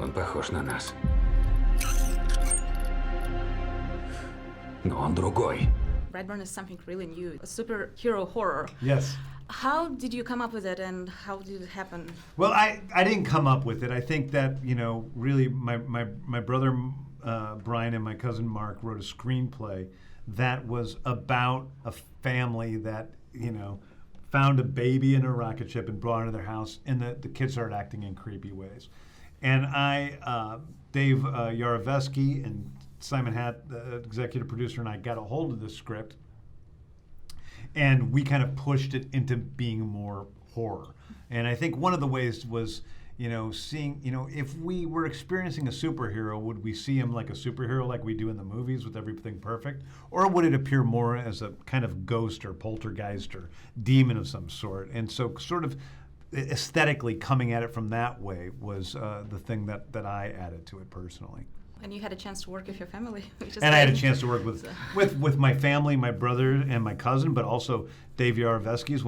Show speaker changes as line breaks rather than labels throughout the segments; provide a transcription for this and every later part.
Он похож на нас. Но он другой.
Brightburn is something really new, a superhero horror.
Yes.
How did you come up with it, and how did it happen?
Well, I didn't come up with it. I think that, really my brother Brian and my cousin Mark wrote a screenplay that was about a family that, found a baby in a rocket ship and brought it into their house, and the kids started acting in creepy ways. And Dave Yarovesky and Simon Hatt, the executive producer, and I got a hold of this script, and we kind of pushed it into being more horror. And I think one of the ways was, seeing, if we were experiencing a superhero, would we see him like a superhero like we do in the movies with everything perfect? Or would it appear more as a kind of ghost or poltergeist or demon of some sort? And so sort of aesthetically coming at it from that way was the thing that I added to it personally.
And you had a chance to work with your family.
And I had a chance to work with my family, my brother and my cousin, but also Dave Yarovesky is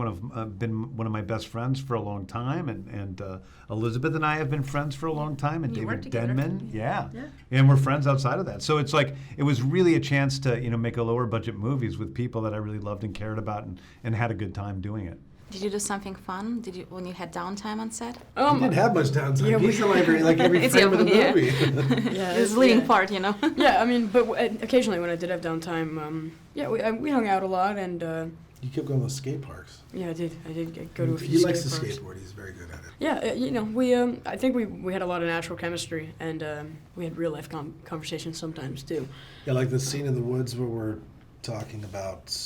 been one of my best friends for a long time, and Elizabeth and I have been friends for a long time, and David Denman, yeah, and we're friends outside of that. So it's like it was really a chance to make a lower budget movies with people that I really loved and cared about, and had a good time doing it.
Did you do something fun? When you had downtime on set?
We didn't have much downtime. Yeah, he's like every frame of the movie.
Yeah, it's the leading part,
Yeah, I mean, but occasionally when I did have downtime, we hung out a lot, and
you kept going to skate parks.
Yeah, I did go to a few.
He likes to
skate parks.
skateboard. He's very good at it.
Yeah, we I think we had a lot of natural chemistry, and we had real life conversations sometimes too.
Yeah, like the scene in the woods where we're talking about.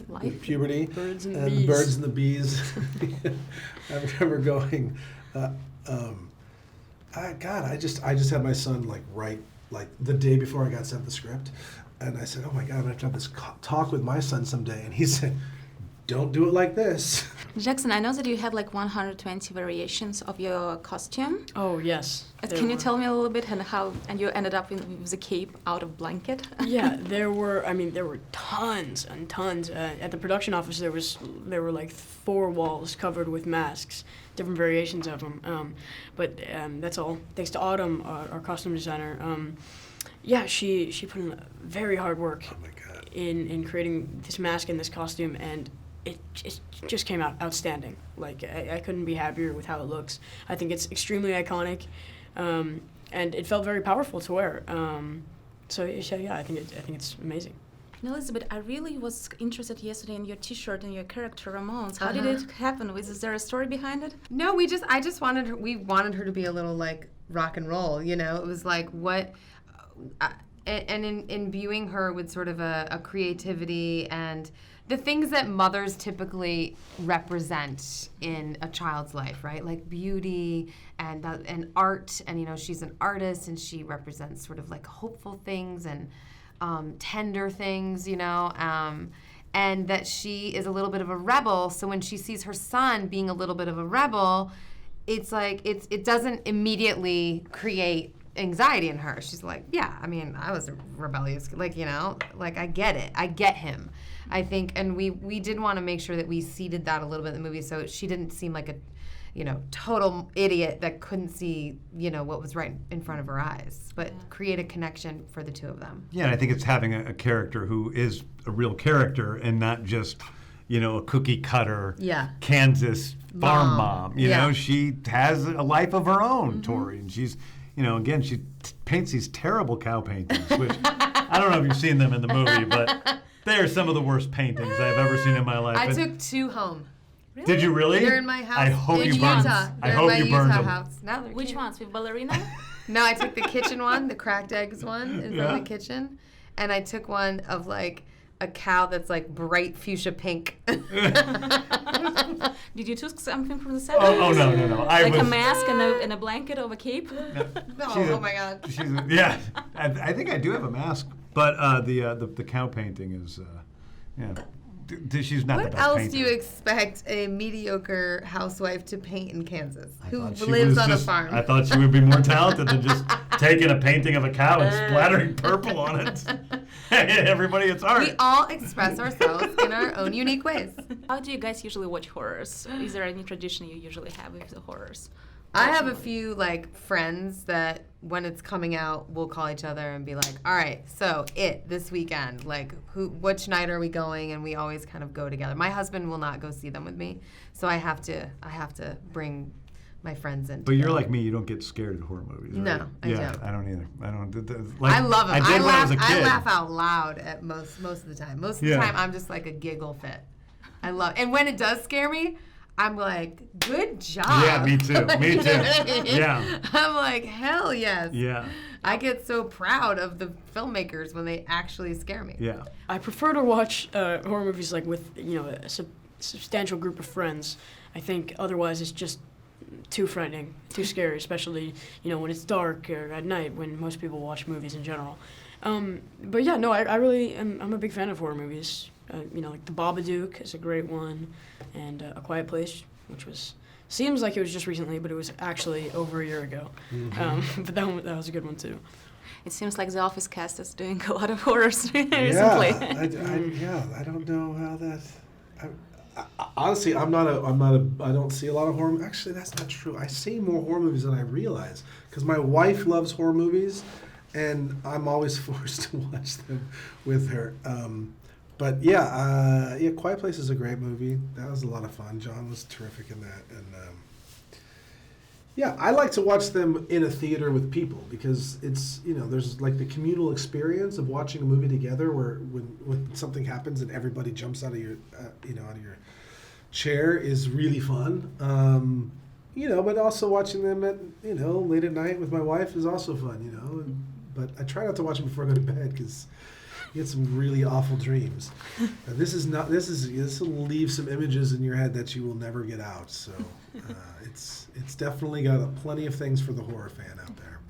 Life.
Puberty,
birds and
the birds and the bees. I remember going, I just had my son write the day before I got sent the script, and I said, oh my God, I'm gonna have to have this talk with my son someday, and he said, don't do it like this.
Jackson, I know that you have 120 variations of your costume.
Oh yes.
Can you tell me a little bit and you ended up with a cape out of blanket?
Yeah, there were tons and tons. At the production office, there were 4 walls covered with masks, different variations of them. But that's all thanks to Autumn, our costume designer. She put in very hard work in creating this mask and this costume, and it just came out outstanding. I couldn't be happier with how it looks. I think it's extremely iconic, and it felt very powerful to wear. I think it's amazing.
Now, Elizabeth, I really was interested yesterday in your T-shirt and your character Ramones. How did it happen? Is there a story behind it?
No, I just wanted her. We wanted her to be a little rock and roll. It was what. And in imbuing her with sort of a creativity and the things that mothers typically represent in a child's life, right? Like beauty and art, and she's an artist, and she represents sort of hopeful things and tender things, and that she is a little bit of a rebel. So when she sees her son being a little bit of a rebel, it's it doesn't immediately create anxiety in her. She's I was a rebellious, I get it. I get him. I think, and we did want to make sure that we seeded that a little bit in the movie so she didn't seem like a, total idiot that couldn't see, what was right in front of her eyes, but create a connection for the two of them.
Yeah, and I think it's having a character who is a real character and not just, a cookie cutter Kansas farm mom. She has a life of her own, Tori, and she's, again, she paints these terrible cow paintings, which I don't know if you've seen them in the movie, but they are some of the worst paintings I've ever seen in my life.
I took 2 home.
Really?
Did you really?
They're in my house.
I hope you burned them. I hope you burned them.
House. No,
Which ones? With ballerina?
No, I took the kitchen one, the cracked eggs one is in the kitchen, and I took one of a cow that's bright fuchsia pink.
Did you took something from the set?
Oh no.
A mask and a blanket over a cape?
No. Oh my God.
I think I do have a mask, but the cow painting is, she's not the
What
best
else
painter.
do you expect a mediocre housewife to paint in Kansas who lives on a farm?
I thought she would be more talented than just taking a painting of a cow and splattering purple on it. Everybody, it's art.
We all express ourselves in our own unique ways.
How do you guys usually watch horrors? Is there any tradition you usually have with the horrors?
I have a few like friends that when it's coming out, we'll call each other and be like, "All right, so this weekend, like which night are we going?" And we always kind of go together. My husband will not go see them with me, so I have to bring my friends in.
But you're like me; you don't get scared at horror movies. Right?
No, I don't.
I don't either. I don't.
I love them.
I did when I was a kid.
I laugh out loud at most of the time. Most of the time, I'm just like a giggle fit. I love, and when it does scare me, I'm like, good job.
Yeah, me too. Me too. Yeah.
I'm like, hell yes.
Yeah.
I get so proud of the filmmakers when they actually scare me.
Yeah.
I prefer to watch horror movies like with a substantial group of friends. I think otherwise it's just too frightening, too scary, especially when it's dark or at night when most people watch movies in general. But yeah, no, I really I'm a big fan of horror movies. Like The Babadook is a great one, and A Quiet Place, which seems like it was just recently, but it was actually over a year ago.
Mm-hmm.
But that was a good one too.
It seems like the Office cast is doing a lot of horrors recently.
I don't know how that. Honestly, I don't see a lot of horror. Actually, that's not true. I see more horror movies than I realize because my wife loves horror movies, and I'm always forced to watch them with her. But Quiet Place is a great movie. That was a lot of fun. John was terrific in that, and I like to watch them in a theater with people because it's there's like the communal experience of watching a movie together where when something happens and everybody jumps out of your out of your chair is really fun. But also watching them at late at night with my wife is also fun. But I try not to watch them before I go to bed because you get some really awful dreams. This will leave some images in your head that you will never get out. So it's definitely got plenty of things for the horror fan out there.